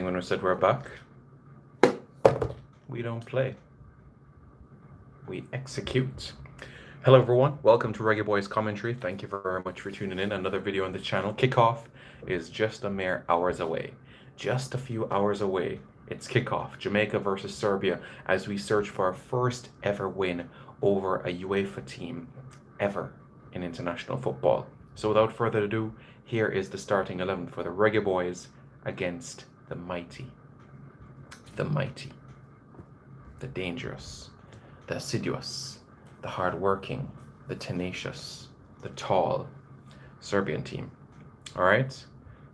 When we said we're back, we don't play. We execute. Hello everyone, welcome to Reggae Boys Commentary. Thank you very much for tuning in. Another video on the channel. Kickoff is just a mere hours away. Just a few hours away. It's kickoff. Jamaica versus Serbia as we search for our first ever win over a UEFA team ever in international football. So without further ado, here is the starting 11 for the Reggae Boys against the mighty, the dangerous, the assiduous, the hard-working, the tenacious, the tall Serbian team. All right,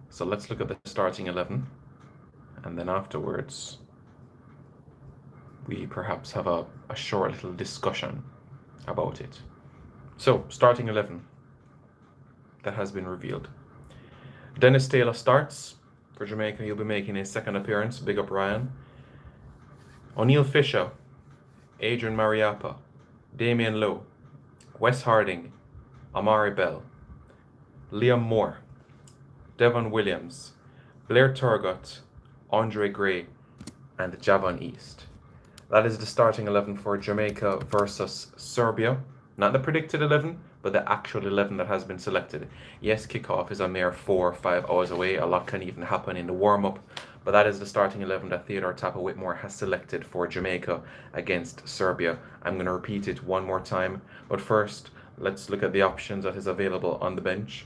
so let's look at the starting 11, and then afterwards we perhaps have a short little discussion about it. So, starting 11 that has been revealed. Dennis Taylor starts for Jamaica. He'll be making his second appearance. Big up Ryan. Oniel Fisher, Adrian Mariappa, Damion Lowe, Wes Harding, Amari Bell, Liam Moore, Devon Williams, Blair Turgott, Andre Gray, and Javon East. That is the starting 11 for Jamaica versus Serbia. Not the predicted 11, but the actual 11 that has been selected. Yes, kickoff is a mere 4 or 5 hours away. A lot can even happen in the warm-up, but that is the starting 11 that Theodore Tappa Whitmore has selected for Jamaica against Serbia. I'm going to repeat it one more time, but first, let's look at the options that is available on the bench.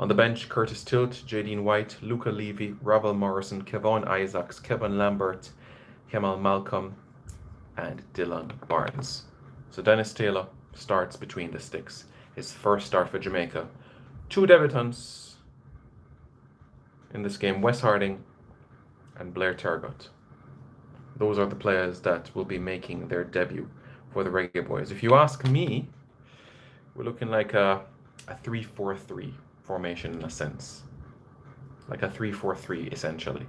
On the bench, Curtis Tilt, Jadine White, Luca Levy, Ravel Morrison, Kevon Isaacs, Kevin Lambert, Kemal Malcolm, and Dylan Barnes. So Dennis Taylor starts between the sticks. His first start for Jamaica. Two debutants in this game, Wes Harding and Blair Turgott. Those are the players that will be making their debut for the Reggae Boys. If you ask me, we're looking like a 3-4-3 formation in a sense. Like a 3-4-3 essentially.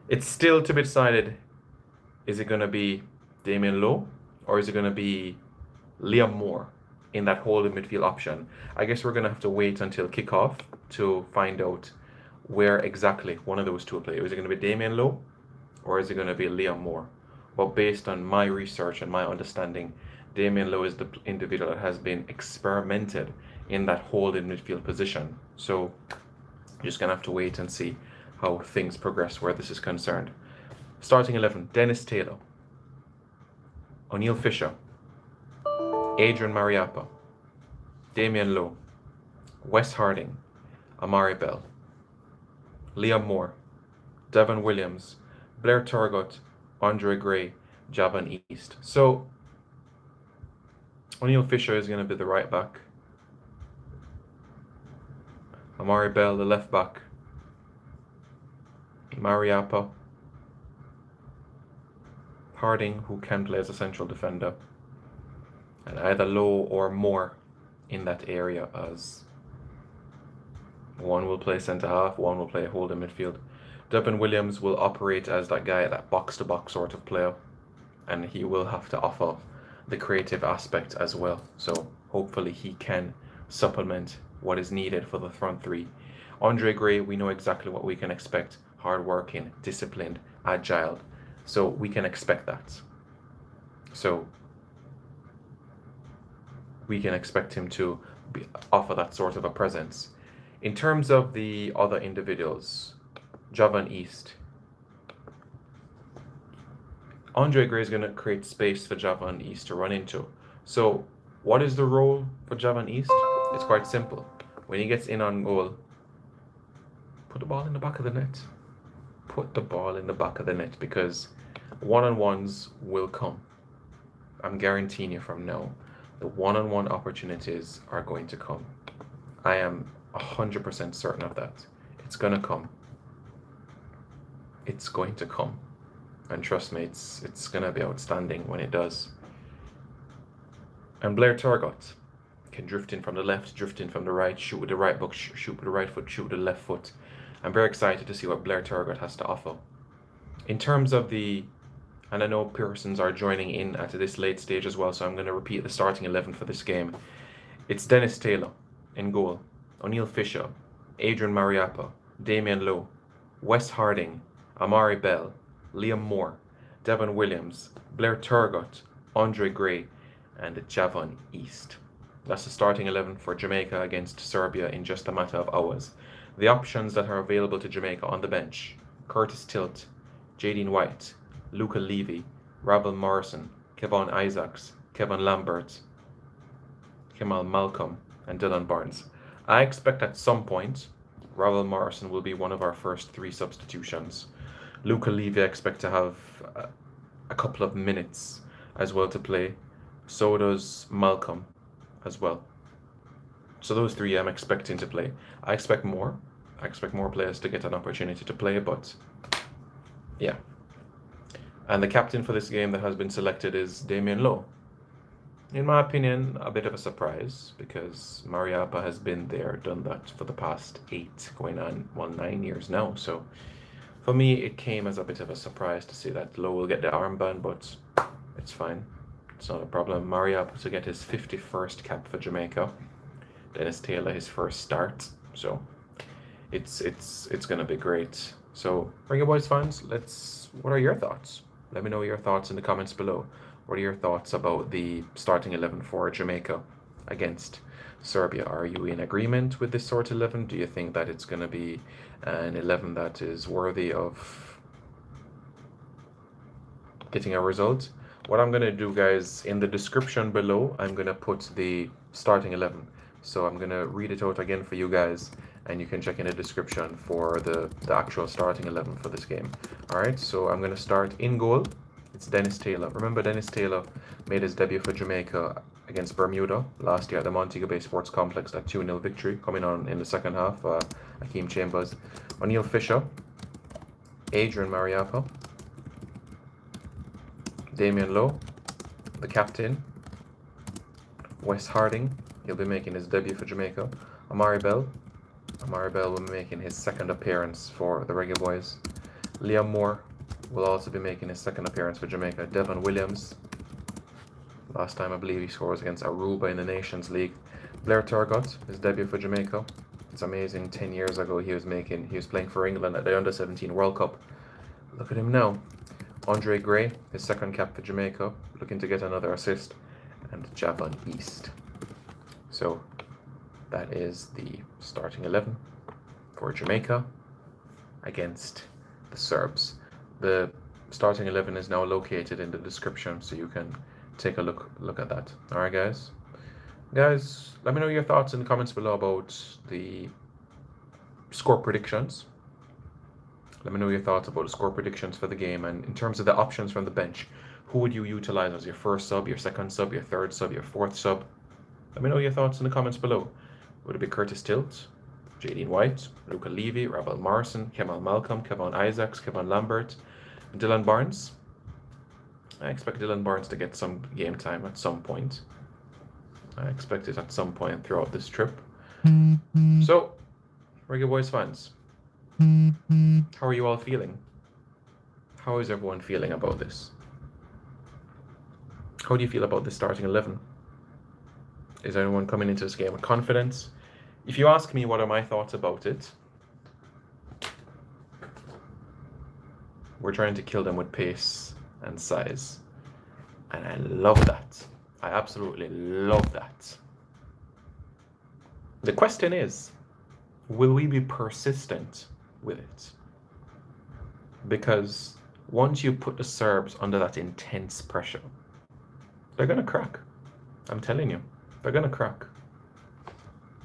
It's still to be decided, is it going to be Damion Lowe or is it going to be Liam Moore in that holding midfield option? I guess we're going to have to wait until kickoff to find out where exactly one of those two will play. Is it going to be Damion Lowe or is it going to be Liam Moore? But based on my research and my understanding, Damion Lowe is the individual that has been experimented in that holding midfield position. So you're just going to have to wait and see how things progress where this is concerned. Starting 11, Dennis Taylor, Oniel Fisher, Adrian Mariappa, Damion Lowe, Wes Harding, Amari Bell, Liam Moore, Devon Williams, Blair Turgott, Andre Gray, Javon East. So Oniel Fisher is going to be the right back. Amari Bell, the left back. Mariappa, Harding, who can play as a central defender, and either Lowe or Moore in that area, as one will play centre half, one will play holding midfield. Devon Williams will operate as that guy, that box-to-box sort of player, and he will have to offer the creative aspect as well. So hopefully he can supplement what is needed for the front three. Andre Gray, we know exactly what we can expect. Hard-working, disciplined, agile. So we can expect that. So we can expect him to offer that sort of a presence. In terms of the other individuals, Javon East. Andre Gray is going to create space for Javon East to run into. So what is the role for Javon East? It's quite simple. When he gets in on goal, put the ball in the back of the net. Put the ball in the back of the net, because one-on-ones will come. I'm guaranteeing you from now, the one-on-one opportunities are going to come. I am 100% certain of that. It's going to come. It's going to come. And trust me, it's going to be outstanding when it does. And Blair Turgott can drift in from the left, drift in from the right, shoot with the right foot, shoot with the right foot, shoot with the left foot. I'm very excited to see what Blair Turgott has to offer. In terms of the, and I know persons are joining in at this late stage as well, so I'm going to repeat the starting 11 for this game. It's Dennis Taylor in goal, Oniel Fisher, Adrian Mariappa, Damion Lowe, Wes Harding, Amari Bell, Liam Moore, Devon Williams, Blair Turgott, Andre Gray, and Javon East. That's the starting 11 for Jamaica against Serbia in just a matter of hours. The options that are available to Jamaica on the bench: Curtis Tilt, Jadine White, Luca Levy, Rabel Morrison, Kevon Isaacs, Kevin Lambert, Kemal Malcolm, and Dylan Barnes. I expect at some point Rabel Morrison will be one of our first 3 substitutions. Luca Levy I expect to have a couple of minutes as well to play. So does Malcolm as well. So those 3 I'm expecting to play. I expect more. I expect more players to get an opportunity to play, but yeah. And the captain for this game that has been selected is Damion Lowe. In my opinion, a bit of a surprise, because Mariappa has been there, done that for the past 8, going on 9 years now. So for me, it came as a bit of a surprise to see that Lowe will get the armband, but it's fine. It's not a problem. Mariappa to get his 51st cap for Jamaica. Dennis Taylor his first start. So it's gonna be great. So Reggae Boys fans, what are your thoughts? Let me know your thoughts in the comments below. What are your thoughts about the starting 11 for Jamaica against Serbia? Are you in agreement with this sort of 11? Do you think that it's going to be an 11 that is worthy of getting a result? What I'm going to do, guys, in the description below, I'm going to put the starting 11. So I'm going to read it out again for you guys, and you can check in the description for the actual starting 11 for this game. All right, so I'm going to start in goal. It's Dennis Taylor. Remember, Dennis Taylor made his debut for Jamaica against Bermuda last year at the Montego Bay Sports Complex, that 2-0 victory coming on in the second half. Akeem Chambers, Oniel Fisher, Adrian Mariappa, Damion Lowe, the captain, Wes Harding, he'll be making his debut for Jamaica, Amari Bell will be making his second appearance for the Reggae Boys, Liam Moore will also be making his second appearance for Jamaica, Devon Williams, last time I believe he scores against Aruba in the Nations League, Blair Turgott, his debut for Jamaica. It's amazing, 10 years ago he was playing for England at the Under-17 World Cup. Look at him now. Andre Gray, his second cap for Jamaica, looking to get another assist, and Javon East. So that is the starting 11 for Jamaica against the Serbs. The starting 11 is now located in the description, so you can take a look at that. All right, guys, let me know your thoughts in the comments below about the score predictions. Let me know your thoughts about the score predictions for the game, and in terms of the options from the bench, who would you utilize as your first sub, your second sub, your third sub, your fourth sub? Let me know your thoughts in the comments below. Would it be Curtis Tilt, Jadine White, Luca Levy, Rabel Morrison, Kemal Malcolm, Kevon Isaacs, Kevin Lambert, and Dylan Barnes? I expect Dylan Barnes to get some game time at some point. I expect it at some point throughout this trip. So, Reggae Boys fans, how are you all feeling? How is everyone feeling about this? How do you feel about the starting 11? Is anyone coming into this game with confidence? If you ask me what are my thoughts about it, we're trying to kill them with pace and size. And I love that. I absolutely love that. The question is, will we be persistent with it? Because once you put the Serbs under that intense pressure, they're going to crack. I'm telling you, they're going to crack.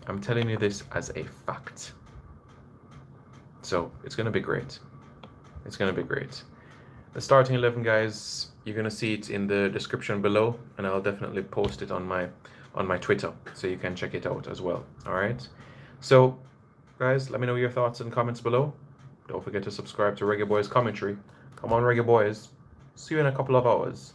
I'm telling you this as a fact. So it's going to be great. It's going to be great. The starting 11, guys, you're going to see it in the description below, and I'll definitely post it on my Twitter, so you can check it out as well. All right. So, guys, let me know your thoughts in the comments below. Don't forget to subscribe to Reggae Boys Commentary. Come on, Reggae Boys. See you in a couple of hours.